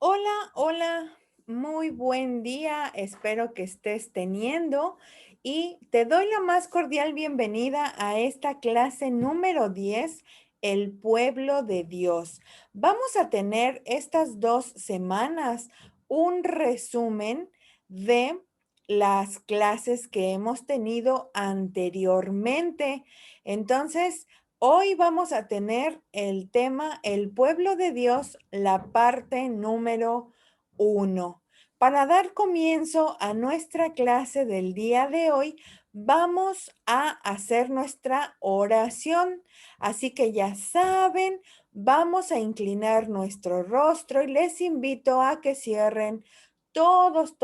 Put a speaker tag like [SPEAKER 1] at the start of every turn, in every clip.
[SPEAKER 1] Hola, hola, muy buen día, espero que estés teniendo y te doy la más cordial bienvenida a esta clase número 10, El pueblo de Dios. Vamos a tener estas 2 semanas un resumen de las clases que hemos tenido anteriormente. Entonces, hoy vamos a tener el tema El pueblo de Dios, la parte número 1. Para dar comienzo a nuestra clase del día de hoy, vamos a hacer nuestra oración. Así que ya saben, vamos a inclinar nuestro rostro y les invito a que cierren todos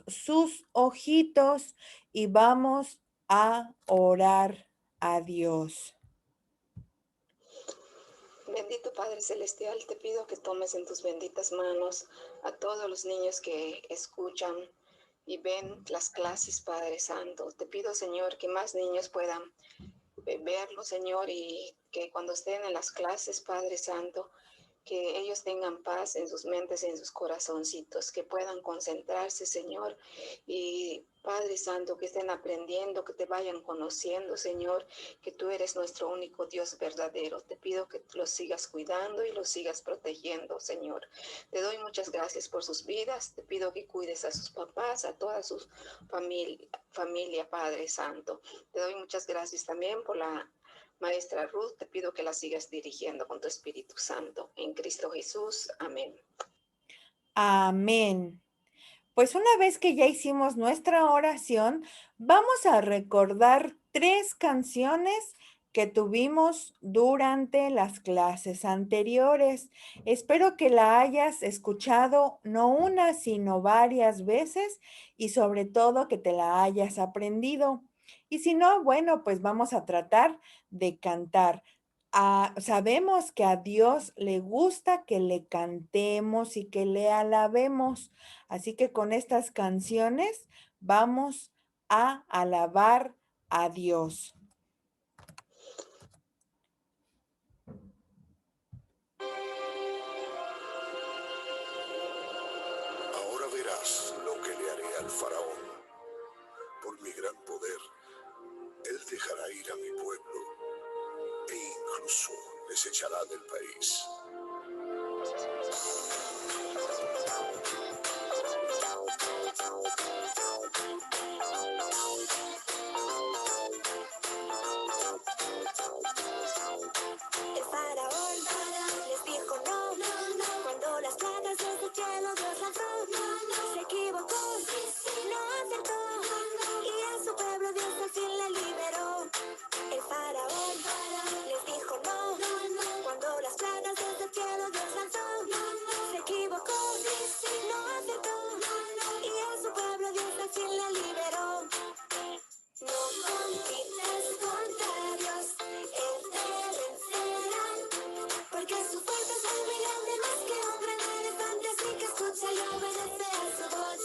[SPEAKER 1] sus ojitos y vamos a orar a Dios.
[SPEAKER 2] Bendito Padre Celestial, te pido que tomes en tus benditas manos a todos los niños que escuchan y ven las clases, Padre Santo. Te pido, Señor, que más niños puedan verlo, Señor, y que cuando estén en las clases, Padre Santo, que ellos tengan paz en sus mentes y en sus corazoncitos, que puedan concentrarse, Señor, y Padre Santo, que estén aprendiendo, que te vayan conociendo, Señor, que tú eres nuestro único Dios verdadero. Te pido que los sigas cuidando y los sigas protegiendo, Señor. Te doy muchas gracias por sus vidas. Te pido que cuides a sus papás, a toda su familia, Padre Santo. Te doy muchas gracias también por la Maestra Ruth, te pido que la sigas dirigiendo con tu Espíritu Santo. En Cristo Jesús. Amén.
[SPEAKER 1] Amén. Pues una vez que ya hicimos nuestra oración, vamos a recordar 3 canciones que tuvimos durante las clases anteriores. Espero que la hayas escuchado no una, sino varias veces y sobre todo que te la hayas aprendido. Y si no, bueno, pues vamos a tratar de cantar. Sabemos que a Dios le gusta que le cantemos y que le alabemos. Así que con estas canciones vamos a alabar a Dios.
[SPEAKER 3] Ahora verás lo que le haré al faraón. Por mi gran poder, él dejará ir a mi pueblo e incluso les echará del país.
[SPEAKER 4] El faraón les dijo no, cuando las plagas desde el cielo Dios lanzó. Se equivocó, no acertó, y a su pueblo Dios al fin le liberó. El faraón les dijo no, cuando las plagas desde el cielo Dios lanzó. Se equivocó, no acertó, y a su pueblo Dios al fin le liberó. No compitas contra Dios, Él te vencerá, porque su fuerza es muy grande, más que un gran elefante, así que escucha y obedece a su voz.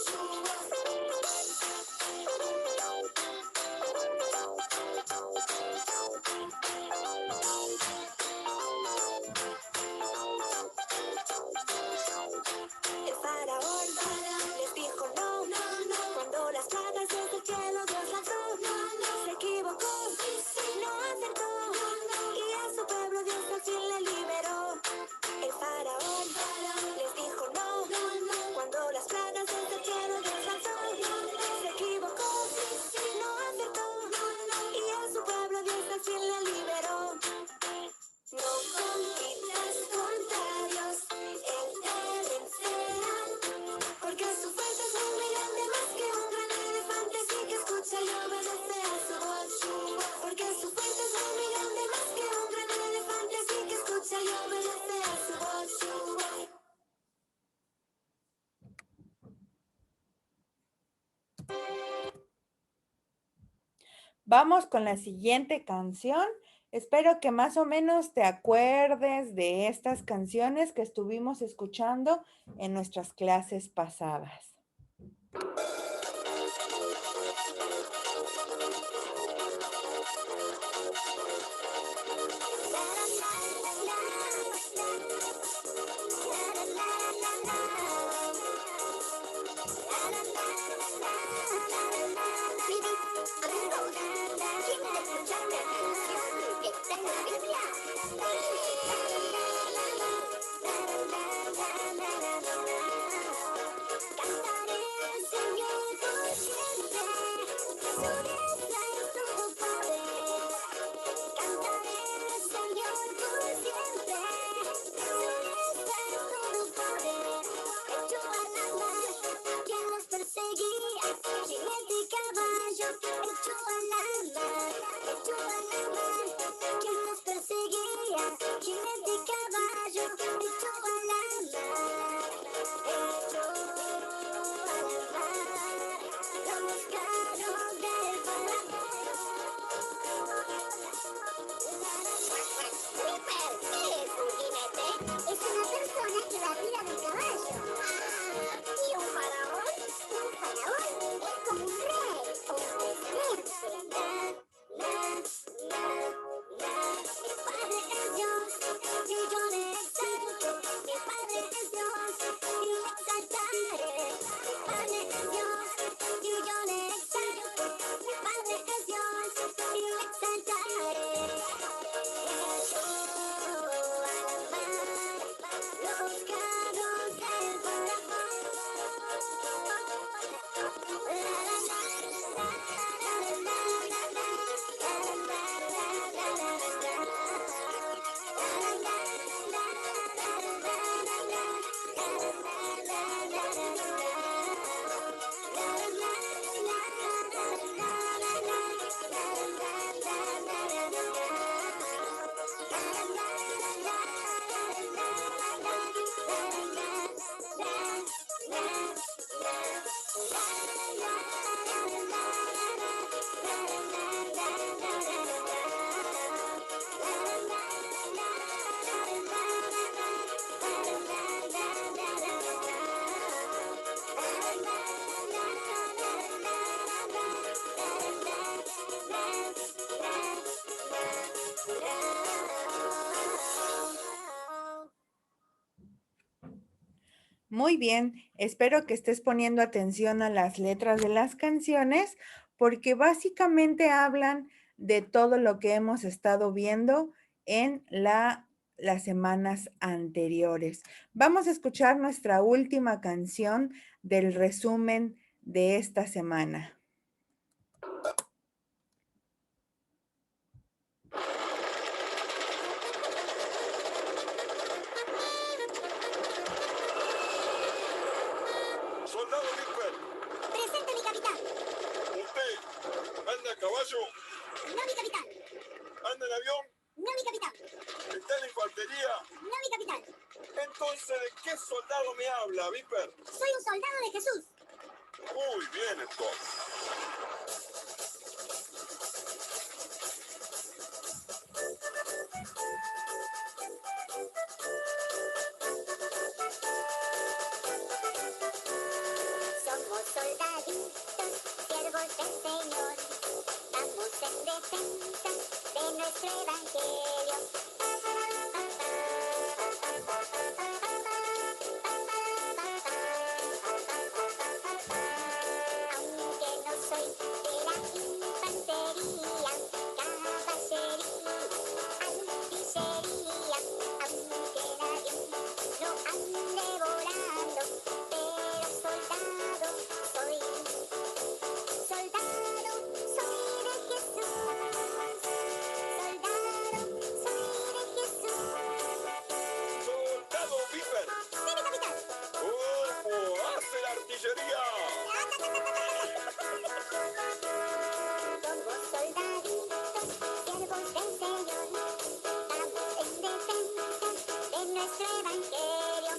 [SPEAKER 4] El faraón les dijo no, cuando las plagas desde el cielo Dios lanzó. Se equivocó, no acertó, y a su pueblo Dios al fin le liberó. El faraón les dijo no, cuando las plagas desde el cielo Dios lanzó. Se equivocó, no acertó, y a su pueblo Dios al fin le liberó. No compitas contra Dios, Él te vencerá, porque su fuerza es muy grande, más que un gran elefante, así que escucha y obedece a su voz. Porque su fuerza es muy grande, más que un gran elefante, así que escucha y obedece a su voz.
[SPEAKER 1] Vamos con la siguiente canción. Espero que más o menos te acuerdes de estas canciones que estuvimos escuchando en nuestras clases pasadas.
[SPEAKER 4] Los carros del
[SPEAKER 1] Muy bien, espero que estés poniendo atención a las letras de las canciones porque básicamente hablan de todo lo que hemos estado viendo en las semanas anteriores. Vamos a escuchar nuestra última canción del resumen de esta semana.
[SPEAKER 3] Soldado Viper,
[SPEAKER 4] Presente, mi capitán.
[SPEAKER 3] ¿usted anda a caballo?
[SPEAKER 4] No, mi capitán.
[SPEAKER 3] ¿Anda en avión?
[SPEAKER 4] No, mi capitán.
[SPEAKER 3] ¿Está en la infantería?
[SPEAKER 4] No, mi capitán.
[SPEAKER 3] Entonces, ¿de qué soldado me habla, Viper?
[SPEAKER 4] Soy un soldado de Jesús.
[SPEAKER 3] Muy bien, entonces.
[SPEAKER 4] Somos soldaditos, siervos del Señor. Vamos en defensa de nuestro evangelio. Aunque no soy de la infantería, caballería, artillería, aunque el avión no ande volando, pero soldado soy. Soldado soy de Jesús. Soldado soy de Jesús.
[SPEAKER 3] ¡Soldado Viper!
[SPEAKER 4] Sí, mi capitán.
[SPEAKER 3] ¿Cómo hace la artillería?
[SPEAKER 4] Somos soldaditos, siervos del Señor. Vamos en defensa de nuestro evangelio.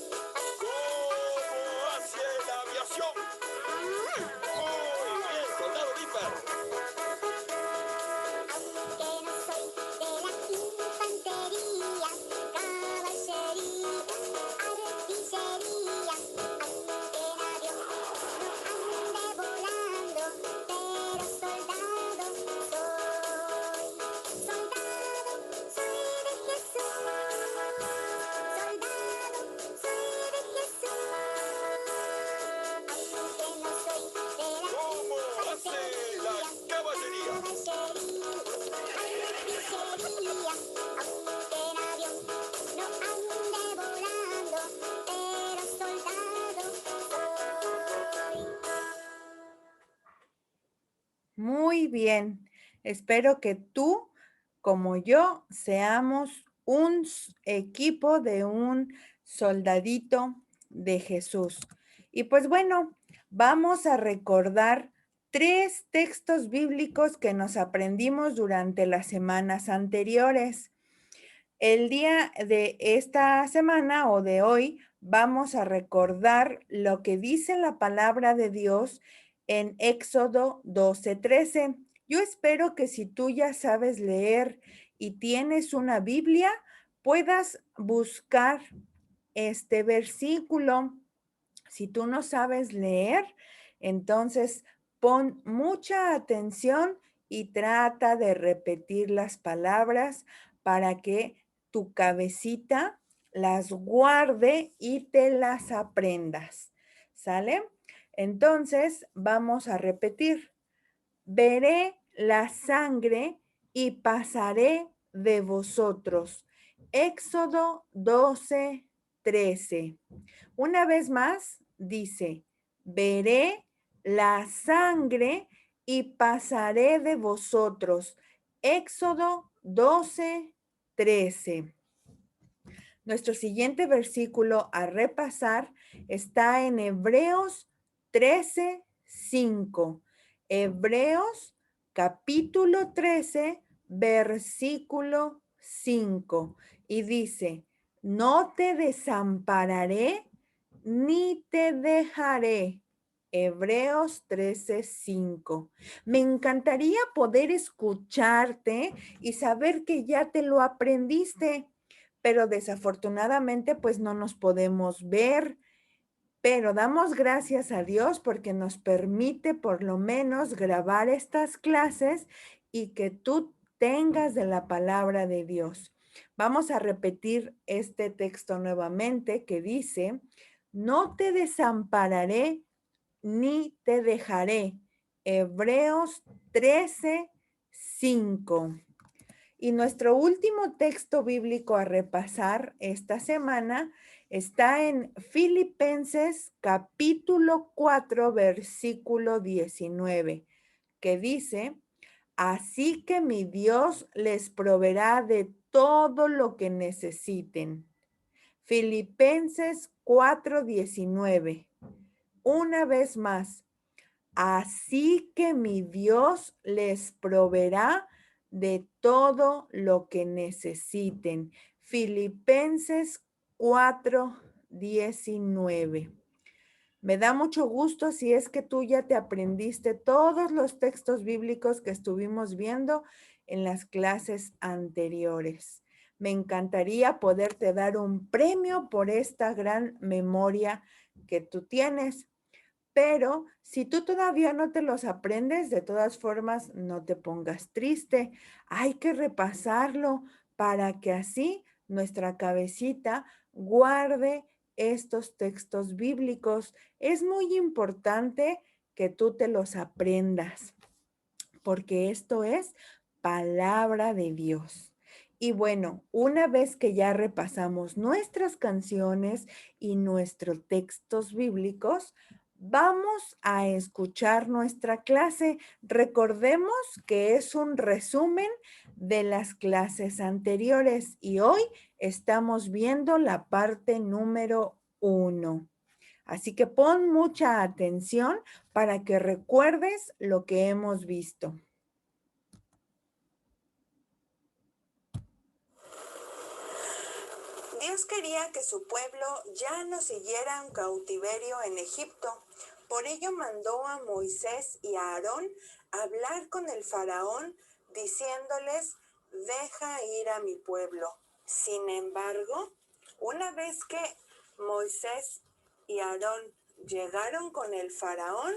[SPEAKER 3] ¿Cómo hace la aviación? Muy bien, soldado Viper.
[SPEAKER 4] Aunque no soy de la infantería, caballería, artillería, aunque el avión no ande volando, pero soldado soy. Soldado soy de Jesús. Soldado soy de Jesús. Aunque no soy de la
[SPEAKER 3] ¿Cómo hace la caballería?
[SPEAKER 4] caballería, artillería, aunque el avión no ande volando, pero soldado soy.
[SPEAKER 1] Muy bien. Espero que tú, como yo, seamos un equipo de un soldadito de Jesús. Y pues bueno, vamos a recordar 3 textos bíblicos que nos aprendimos durante las semanas anteriores. El día de esta semana o de hoy vamos a recordar lo que dice la palabra de Dios en Éxodo 12:13. Yo espero que si tú ya sabes leer y tienes una Biblia, puedas buscar este versículo. Si tú no sabes leer, entonces pon mucha atención y trata de repetir las palabras para que tu cabecita las guarde y te las aprendas. ¿Sale? Entonces vamos a repetir. Veré la sangre y pasaré de vosotros. Éxodo 12:13. 13. Una vez más, dice, veré la sangre y pasaré de vosotros. Éxodo 12, 13. Nuestro siguiente versículo a repasar está en Hebreos 13, 5. Hebreos capítulo 13, versículo 5. Y dice, no te desampararé ni te dejaré. Hebreos 13, 5. Me encantaría poder escucharte y saber que ya te lo aprendiste, pero desafortunadamente pues no nos podemos ver, pero damos gracias a Dios porque nos permite por lo menos grabar estas clases y que tú tengas de la palabra de Dios. Vamos a repetir este texto nuevamente que dice, no te desampararé ni te dejaré. Hebreos 13, 5. Y nuestro último texto bíblico a repasar esta semana está en Filipenses capítulo 4, versículo 19, que dice, así que mi Dios les proveerá de todo lo que necesiten. Filipenses 4, 19. Una vez más, así que mi Dios les proveerá de todo lo que necesiten. Filipenses 4:19. Me da mucho gusto si es que tú ya te aprendiste todos los textos bíblicos que estuvimos viendo en las clases anteriores. Me encantaría poderte dar un premio por esta gran memoria que tú tienes. Pero si tú todavía no te los aprendes, de todas formas, no te pongas triste. Hay que repasarlo para que así nuestra cabecita guarde estos textos bíblicos. Es muy importante que tú te los aprendas, porque esto es palabra de Dios. Y bueno, una vez que ya repasamos nuestras canciones y nuestros textos bíblicos, vamos a escuchar nuestra clase. Recordemos que es un resumen de las clases anteriores y hoy estamos viendo la parte número 1. Así que pon mucha atención para que recuerdes lo que hemos visto.
[SPEAKER 5] Dios quería que su pueblo ya no siguiera en cautiverio en Egipto. Por ello mandó a Moisés y a Aarón a hablar con el faraón, diciéndoles, deja ir a mi pueblo. Sin embargo, una vez que Moisés y Aarón llegaron con el faraón,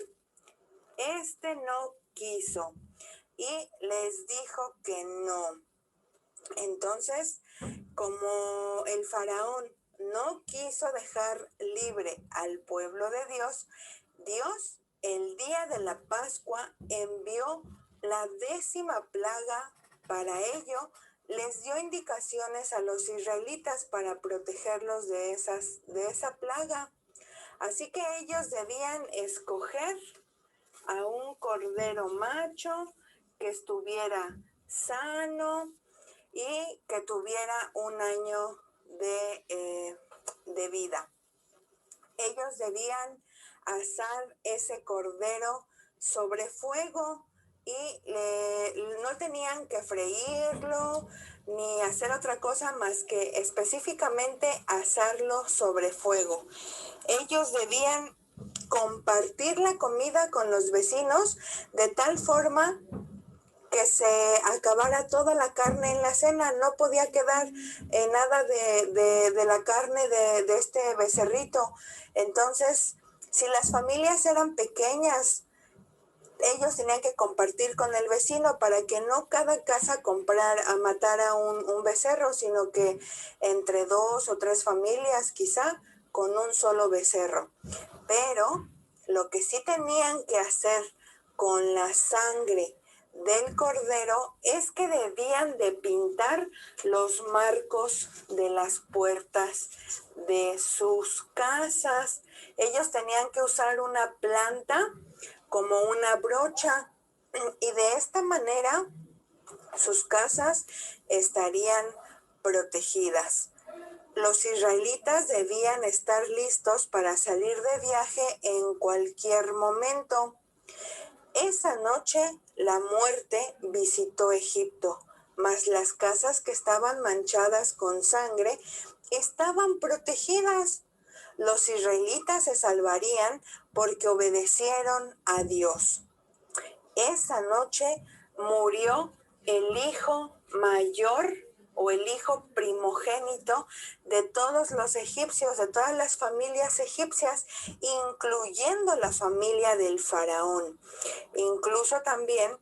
[SPEAKER 5] este no quiso y les dijo que no. Entonces, como el faraón no quiso dejar libre al pueblo de Dios, Dios el día de la Pascua envió la 10ª plaga. Para ello, les dio indicaciones a los israelitas para protegerlos de esa plaga. Así que ellos debían escoger a un cordero macho que estuviera sano y que tuviera un año de vida. Ellos debían asar ese cordero sobre fuego y no tenían que freírlo ni hacer otra cosa más que específicamente asarlo sobre fuego. Ellos debían compartir la comida con los vecinos de tal forma que se acabara toda la carne en la cena. No podía quedar nada de la carne de este becerrito. Entonces, si las familias eran pequeñas, ellos tenían que compartir con el vecino para que no cada casa matara un becerro, sino que entre 2 o 3 familias quizá con un solo becerro. Pero lo que sí tenían que hacer con la sangre del cordero es que debían de pintar los marcos de las puertas de sus casas. Ellos tenían que usar una planta como una brocha y de esta manera sus casas estarían protegidas. Los israelitas debían estar listos para salir de viaje en cualquier momento. Esa noche la muerte visitó Egipto, mas las casas que estaban manchadas con sangre estaban protegidas. Los israelitas se salvarían porque obedecieron a Dios. Esa noche murió el hijo mayor o el hijo primogénito de todos los egipcios, de todas las familias egipcias, incluyendo la familia del faraón. Incluso también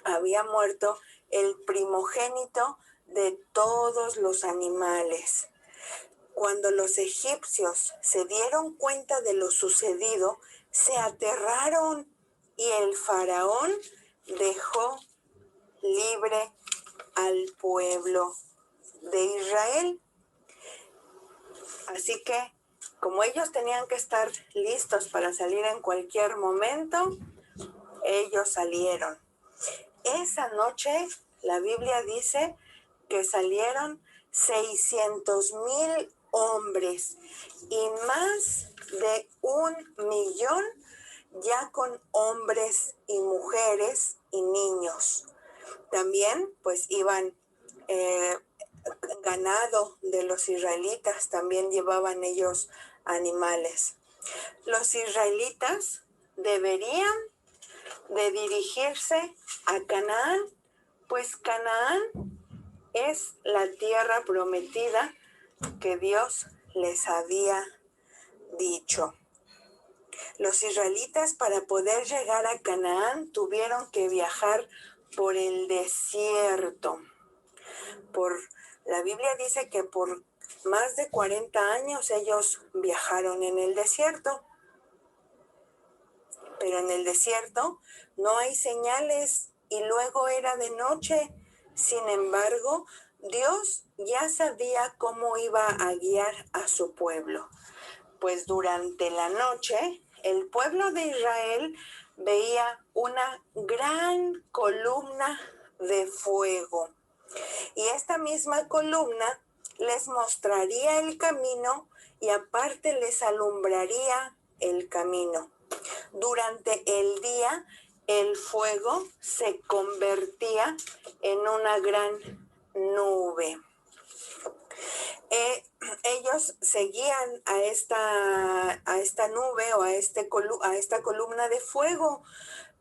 [SPEAKER 5] había muerto el primogénito de todos los animales. Cuando los egipcios se dieron cuenta de lo sucedido, se aterraron y el faraón dejó libre al pueblo de Israel. Así que, como ellos tenían que estar listos para salir en cualquier momento, ellos salieron. Esa noche, la Biblia dice que salieron 600,000 hombres y más de 1,000,000 ya con hombres y mujeres y niños. También pues iban ganado de los israelitas, también llevaban ellos animales. Los israelitas deberían de dirigirse a Canaán, pues Canaán es la tierra prometida que Dios les había dicho. Los israelitas para poder llegar a Canaán tuvieron que viajar por el desierto. La Biblia dice que por más de 40 años ellos viajaron en el desierto. Pero en el desierto no hay señales y luego era de noche. Sin embargo, Dios ya sabía cómo iba a guiar a su pueblo. Pues durante la noche, el pueblo de Israel veía una gran columna de fuego. Y esta misma columna les mostraría el camino y aparte les alumbraría el camino. Durante el día, el fuego se convertía en una gran nube. Ellos seguían a esta nube o a esta columna de fuego,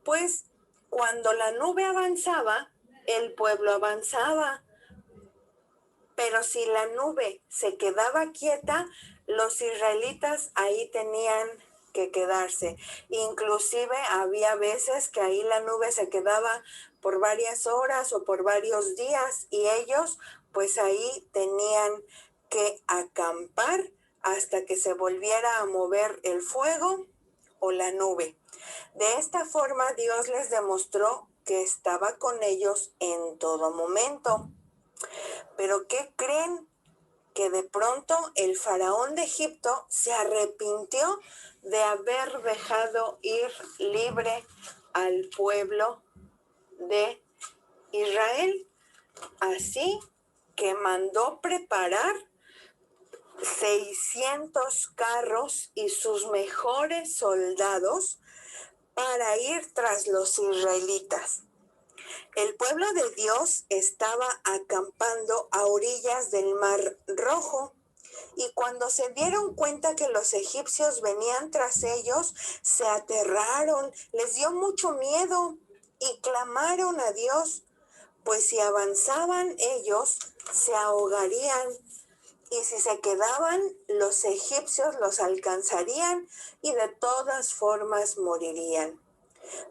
[SPEAKER 5] pues cuando la nube avanzaba, el pueblo avanzaba. Pero si la nube se quedaba quieta, los israelitas ahí tenían que quedarse. Inclusive había veces que ahí la nube se quedaba por varias horas o por varios días y ellos pues ahí tenían que acampar hasta que se volviera a mover el fuego o la nube. De esta forma Dios les demostró que estaba con ellos en todo momento. Pero ¿qué creen? Que de pronto el faraón de Egipto se arrepintió de haber dejado ir libre al pueblo de Israel. Así que mandó preparar 600 carros y sus mejores soldados para ir tras los israelitas. El pueblo de Dios estaba acampando a orillas del Mar Rojo y cuando se dieron cuenta que los egipcios venían tras ellos, se aterraron, les dio mucho miedo y clamaron a Dios, pues si avanzaban ellos, se ahogarían y si se quedaban, los egipcios los alcanzarían y de todas formas morirían.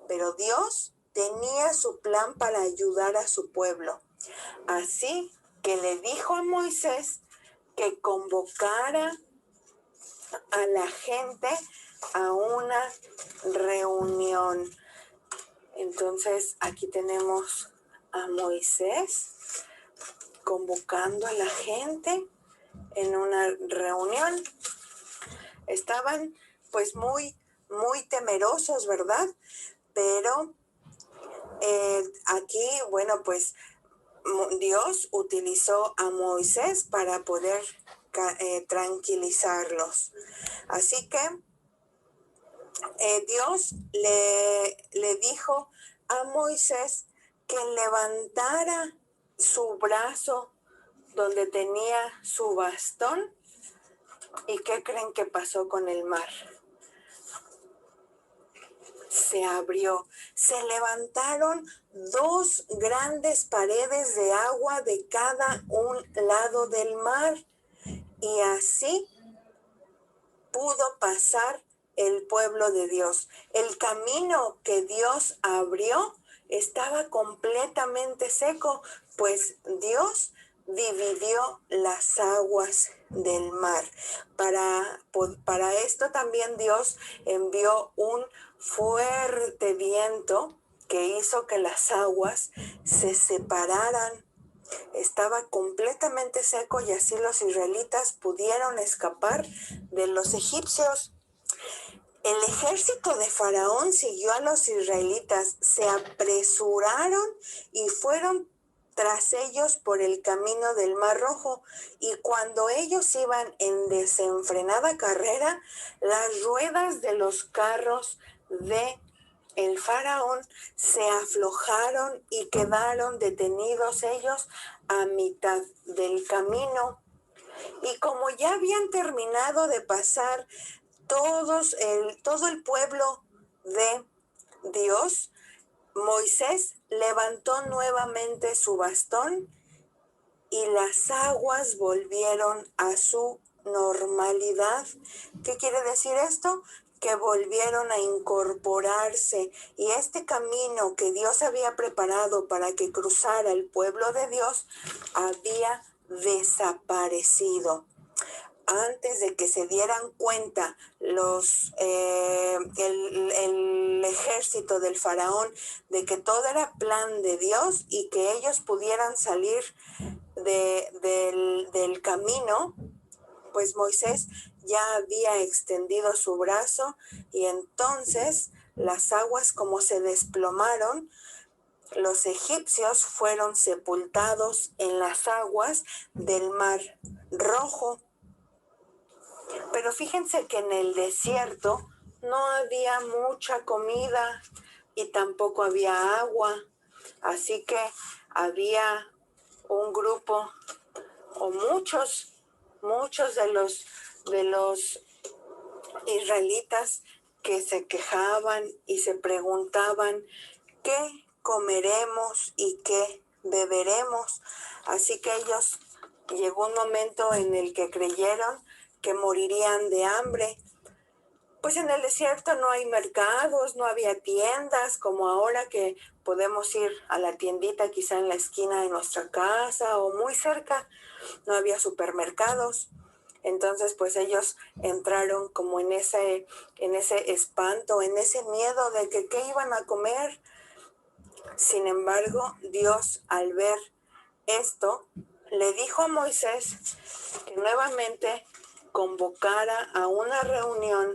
[SPEAKER 5] Pero Dios tenía su plan para ayudar a su pueblo. Así que le dijo a Moisés que convocara a la gente a una reunión. Entonces aquí tenemos a Moisés convocando a la gente en una reunión. Estaban pues muy temerosos, ¿verdad? Pero aquí, bueno, pues Dios utilizó a Moisés para poder tranquilizarlos. Así que Dios le dijo a Moisés que levantara su brazo donde tenía su bastón. ¿Y qué creen que pasó con el mar? Se abrió, se levantaron 2 grandes paredes de agua de cada un lado del mar, y así pudo pasar el pueblo de Dios. El camino que Dios abrió estaba completamente seco, pues Dios dividió las aguas del mar. Para esto también Dios envió un fuerte viento que hizo que las aguas se separaran. Estaba completamente seco y así los israelitas pudieron escapar de los egipcios. El ejército de Faraón siguió a los israelitas, se apresuraron y fueron tras ellos por el camino del Mar Rojo, y cuando ellos iban en desenfrenada carrera, las ruedas de los carros de el faraón se aflojaron y quedaron detenidos ellos a mitad del camino. Y como ya habían terminado de pasar todo el pueblo de Dios, Moisés levantó nuevamente su bastón y las aguas volvieron a su normalidad. ¿Qué quiere decir esto? Que volvieron a incorporarse, y este camino que Dios había preparado para que cruzara el pueblo de Dios había desaparecido. Antes de que se dieran cuenta el ejército del faraón de que todo era plan de Dios y que ellos pudieran salir del camino, pues Moisés ya había extendido su brazo, y entonces las aguas, como se desplomaron, los egipcios fueron sepultados en las aguas del Mar Rojo. Pero fíjense que en el desierto no había mucha comida y tampoco había agua, así que había un grupo o muchos de los israelitas que se quejaban y se preguntaban qué comeremos y qué beberemos. Así que ellos, llegó un momento en el que creyeron que morirían de hambre. Pues en el desierto no hay mercados, no había tiendas como ahora, que podemos ir a la tiendita quizá en la esquina de nuestra casa o muy cerca. No había supermercados. Entonces pues ellos entraron como en ese espanto, en ese miedo de que qué iban a comer. Sin embargo, Dios, al ver esto, le dijo a Moisés que nuevamente convocara a una reunión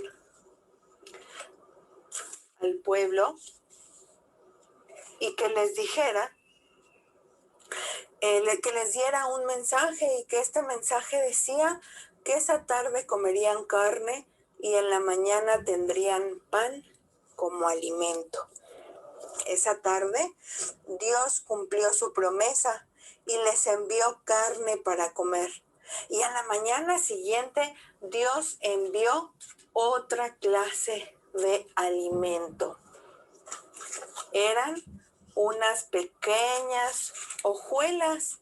[SPEAKER 5] al pueblo y que les dijera, que les diera un mensaje, y que este mensaje decía que esa tarde comerían carne y en la mañana tendrían pan como alimento. Esa tarde Dios cumplió su promesa y les envió carne para comer. Y a la mañana siguiente Dios envió otra clase de alimento. Eran unas pequeñas hojuelas.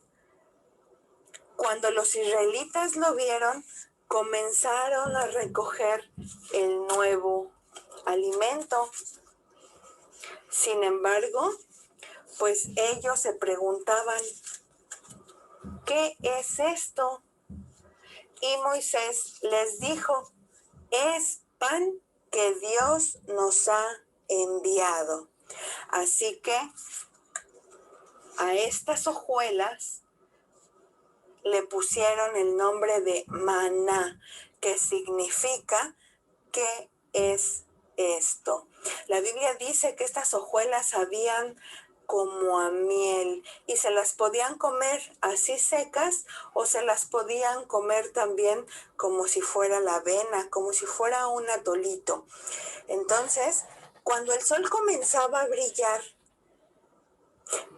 [SPEAKER 5] Cuando los israelitas lo vieron, comenzaron a recoger el nuevo alimento. Sin embargo, pues ellos se preguntaban, ¿qué es esto? Y Moisés les dijo, es pan que Dios nos ha enviado. Así que a estas hojuelas le pusieron el nombre de maná, que significa ¿qué es esto? La Biblia dice que estas hojuelas sabían como a miel y se las podían comer así secas o se las podían comer también como si fuera la avena, como si fuera un atolito. Entonces, cuando el sol comenzaba a brillar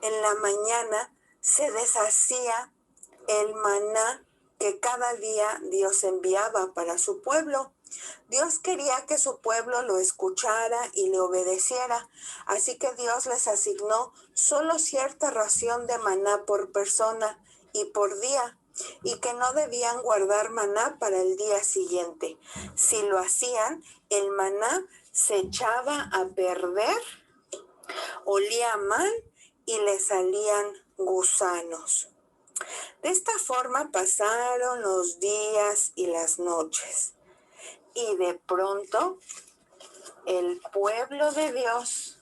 [SPEAKER 5] en la mañana, se deshacía el maná que cada día Dios enviaba para su pueblo. Dios quería que su pueblo lo escuchara y le obedeciera, así que Dios les asignó solo cierta ración de maná por persona y por día, y que no debían guardar maná para el día siguiente. Si lo hacían, el maná se echaba a perder, olía mal y le salían gusanos. De esta forma pasaron los días y las noches. Y de pronto, el pueblo de Dios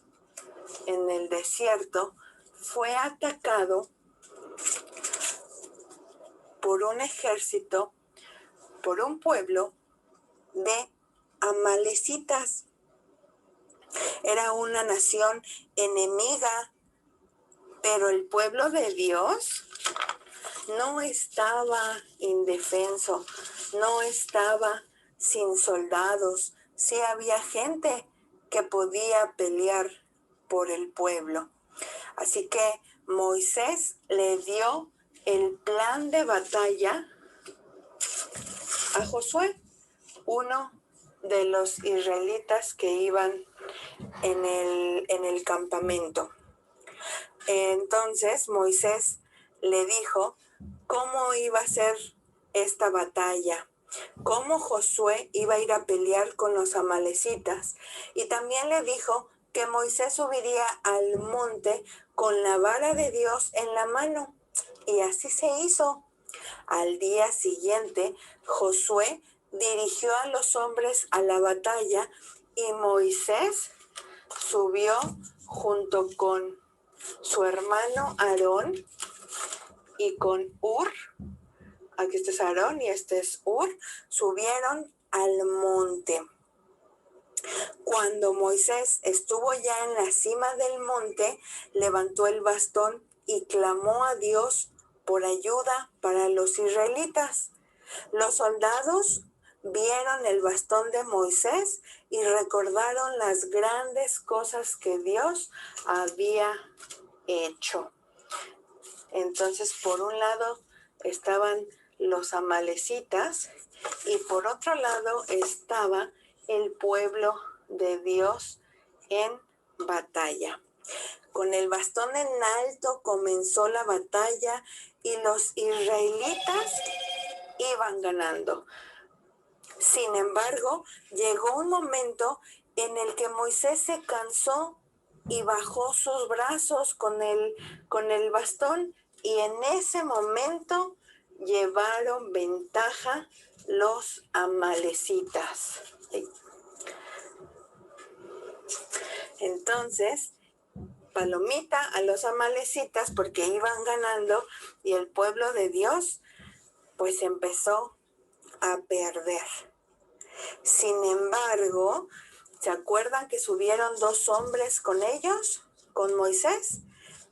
[SPEAKER 5] en el desierto fue atacado por un ejército, por un pueblo de amalecitas. Era una nación enemiga, pero el pueblo de Dios no estaba indefenso, no estaba sin soldados. Sí había gente que podía pelear por el pueblo. Así que Moisés le dio el plan de batalla a Josué, uno de los israelitas que iban en el campamento. Entonces Moisés le dijo cómo iba a ser esta batalla, cómo Josué iba a ir a pelear con los amalecitas. Y también le dijo que Moisés subiría al monte con la vara de Dios en la mano. Y así se hizo. Al día siguiente, Josué dirigió a los hombres a la batalla y Moisés subió junto con su hermano Aarón y con Hur. Aquí este es Aarón y este es Hur. Subieron al monte. Cuando Moisés estuvo ya en la cima del monte, levantó el bastón y clamó a Dios por ayuda para los israelitas. Los soldados vieron el bastón de Moisés y recordaron las grandes cosas que Dios había hecho. Entonces, por un lado estaban los amalecitas y por otro lado estaba el pueblo de Dios en batalla. Con el bastón en alto comenzó la batalla y los israelitas iban ganando. Sin embargo, llegó un momento en el que Moisés se cansó y bajó sus brazos con el bastón, y en ese momento llevaron ventaja los amalecitas. Entonces, palomita a los amalecitas porque iban ganando y el pueblo de Dios pues empezó a perder. Sin embargo, ¿se acuerdan que subieron 2 hombres con ellos, con Moisés?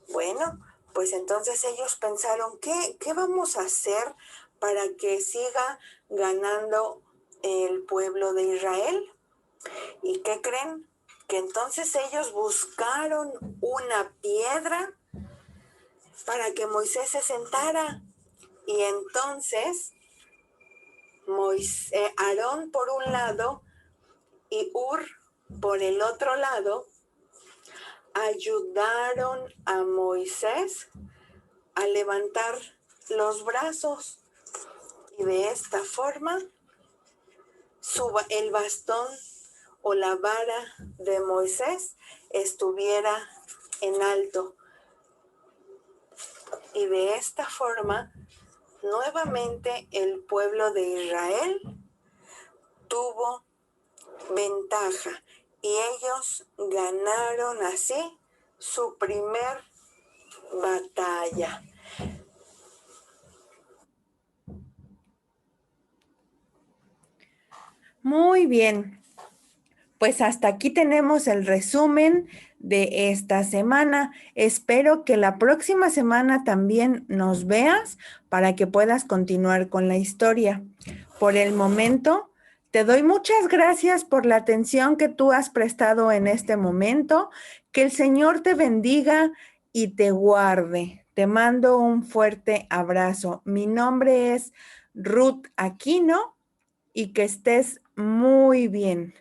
[SPEAKER 5] Bueno, pues entonces ellos pensaron, ¿qué vamos a hacer para que siga ganando el pueblo de Israel? ¿Y qué creen? Que entonces ellos buscaron una piedra para que Moisés se sentara. Y entonces Aarón por un lado y Hur por el otro lado ayudaron a Moisés a levantar los brazos, y de esta forma el bastón o la vara de Moisés estuviera en alto. Y de esta forma, nuevamente el pueblo de Israel tuvo ventaja y ellos ganaron así su primer batalla.
[SPEAKER 1] Muy bien. Pues hasta aquí tenemos el resumen de esta semana. Espero que la próxima semana también nos veas para que puedas continuar con la historia. Por el momento, te doy muchas gracias por la atención que tú has prestado en este momento. Que el Señor te bendiga y te guarde. Te mando un fuerte abrazo. Mi nombre es Ruth Aquino y que estés muy bien.